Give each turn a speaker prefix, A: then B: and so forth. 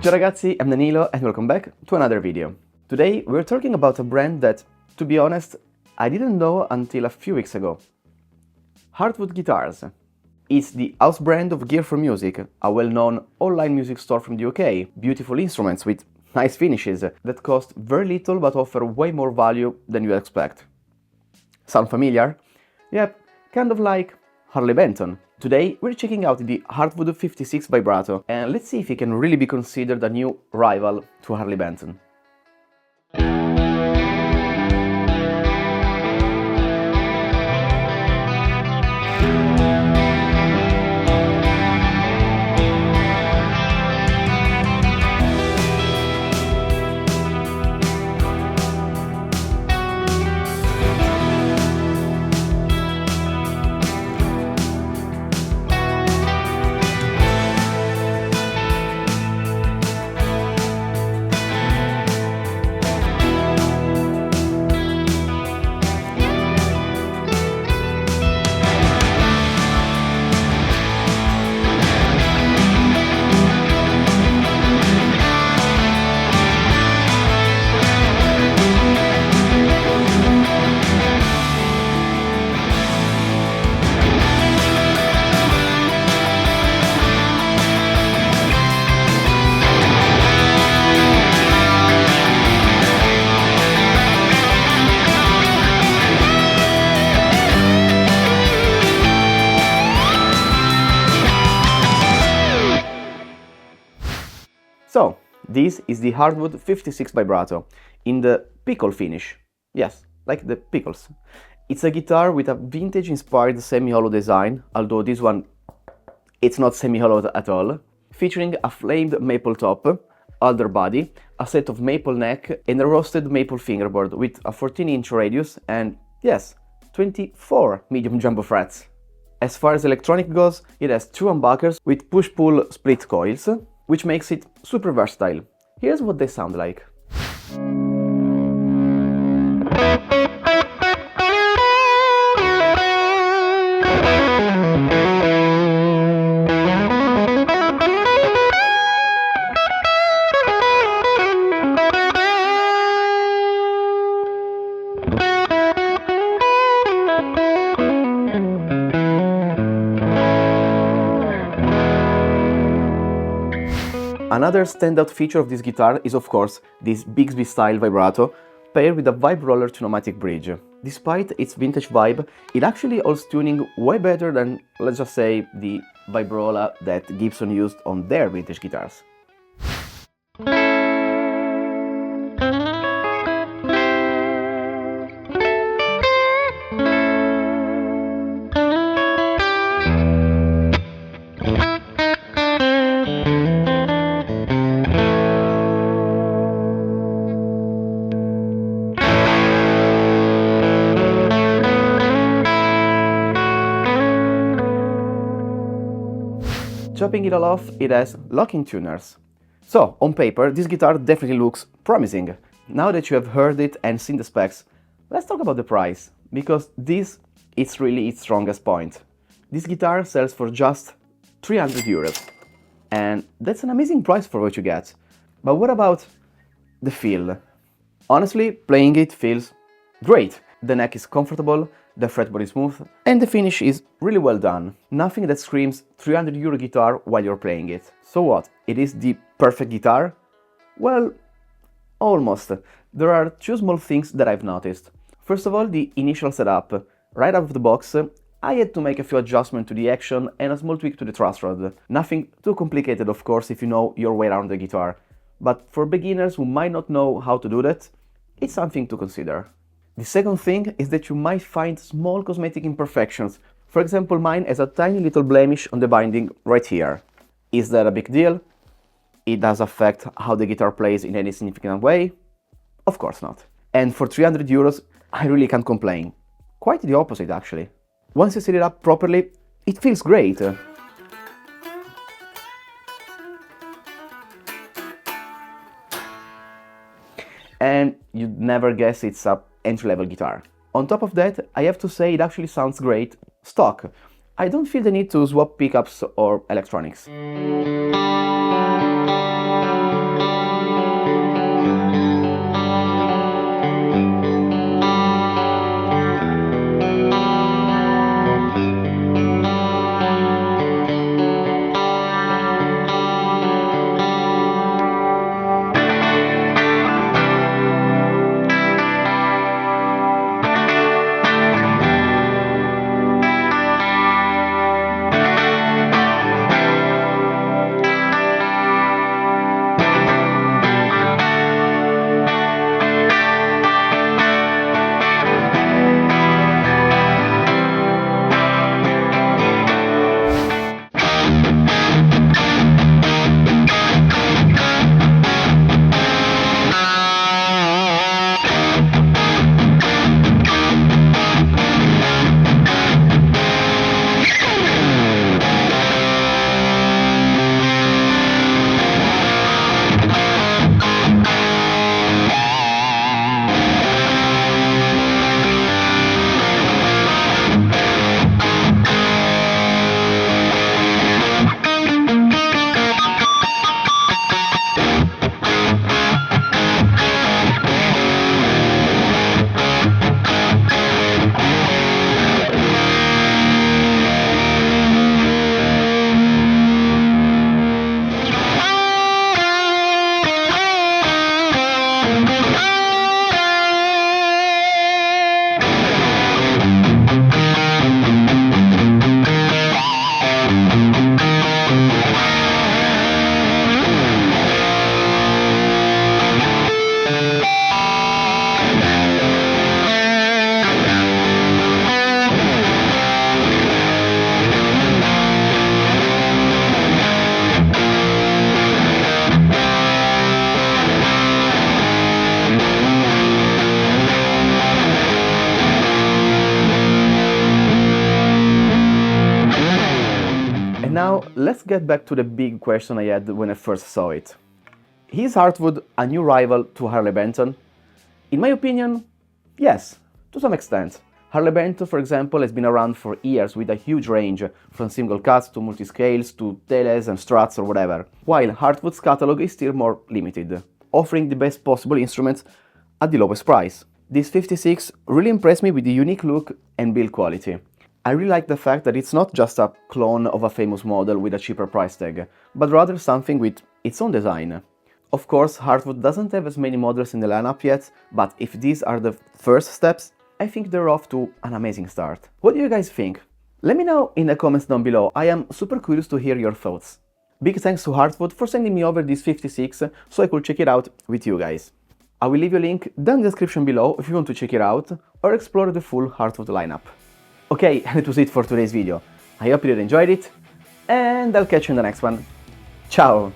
A: Ciao ragazzi, I'm Danilo and welcome back to another video. Today we're talking about a brand that, to be honest, I didn't know until a few weeks ago. Hartwood Guitars. It's the house brand of Gear for Music, a well-known online music store from the UK. Beautiful instruments with nice finishes that cost very little but offer way more value than you'd expect. Sound familiar? Yep, kind of like Harley Benton. Today we're checking out the Hartwood 56 vibrato and let's see if it can really be considered a new rival to Harley Benton. So, this is the Hartwood 56 vibrato in the pickle finish. Yes, like the pickles. It's a guitar with a vintage-inspired semi-hollow design, although this one, it's not semi-hollow at all, featuring a flamed maple top, alder body, a set of maple neck, and a roasted maple fingerboard with a 14-inch radius and, yes, 24 medium jumbo frets. As far as electronic goes, it has two humbuckers with push-pull split coils, which makes it super versatile. Here's what they sound like. Another standout feature of this guitar is, of course, this Bigsby-style vibrato paired with a vibe roller to pneumatic bridge. Despite its vintage vibe, it actually holds tuning way better than, let's just say, the vibrola that Gibson used on their vintage guitars. Chopping it all off, it has locking tuners. So, on paper, this guitar definitely looks promising. Now that you have heard it and seen the specs, let's talk about the price, because this is really its strongest point. This guitar sells for just 300 euros, and that's an amazing price for what you get. But what about the feel? Honestly, playing it feels great. The neck is comfortable, the fretboard is smooth, and the finish is really well done. Nothing that screams 300 euro guitar while you're playing it. So what? It is the perfect guitar? Well, almost. There are two small things that I've noticed. First of all, the initial setup. Right out of the box, I had to make a few adjustments to the action and a small tweak to the truss rod. Nothing too complicated, of course, if you know your way around the guitar. But for beginners who might not know how to do that, it's something to consider. The second thing is that you might find small cosmetic imperfections. For example, mine has a tiny little blemish on the binding right here. Is that a big deal? It does affect how the guitar plays in any significant way? Of course not. And for 300 euros, I really can't complain. Quite the opposite, actually. Once you set it up properly, it feels great. And you'd never guess it's a entry-level guitar. On top of that, I have to say it actually sounds great stock. I don't feel the need to swap pickups or electronics. let's get back to the big question I had when I first saw it. Is Hartwood a new rival to Harley Benton? In my opinion, yes, to some extent. Harley Benton, for example, has been around for years with a huge range, from single cuts to multi-scales to teles and struts or whatever, while Hartwood's catalog is still more limited, offering the best possible instruments at the lowest price. This 56 really impressed me with the unique look and build quality. I really like the fact that it's not just a clone of a famous model with a cheaper price tag, but rather something with its own design. Of course, Hartwood doesn't have as many models in the lineup yet, but if these are the first steps, I think they're off to an amazing start. What do you guys think? Let me know in the comments down below, I am super curious to hear your thoughts. Big thanks to Hartwood for sending me over this 56 so I could check it out with you guys. I will leave you a link down in the description below if you want to check it out or explore the full Hartwood lineup. Okay, that was it for today's video. I hope you did enjoy it, and I'll catch you in the next one. Ciao!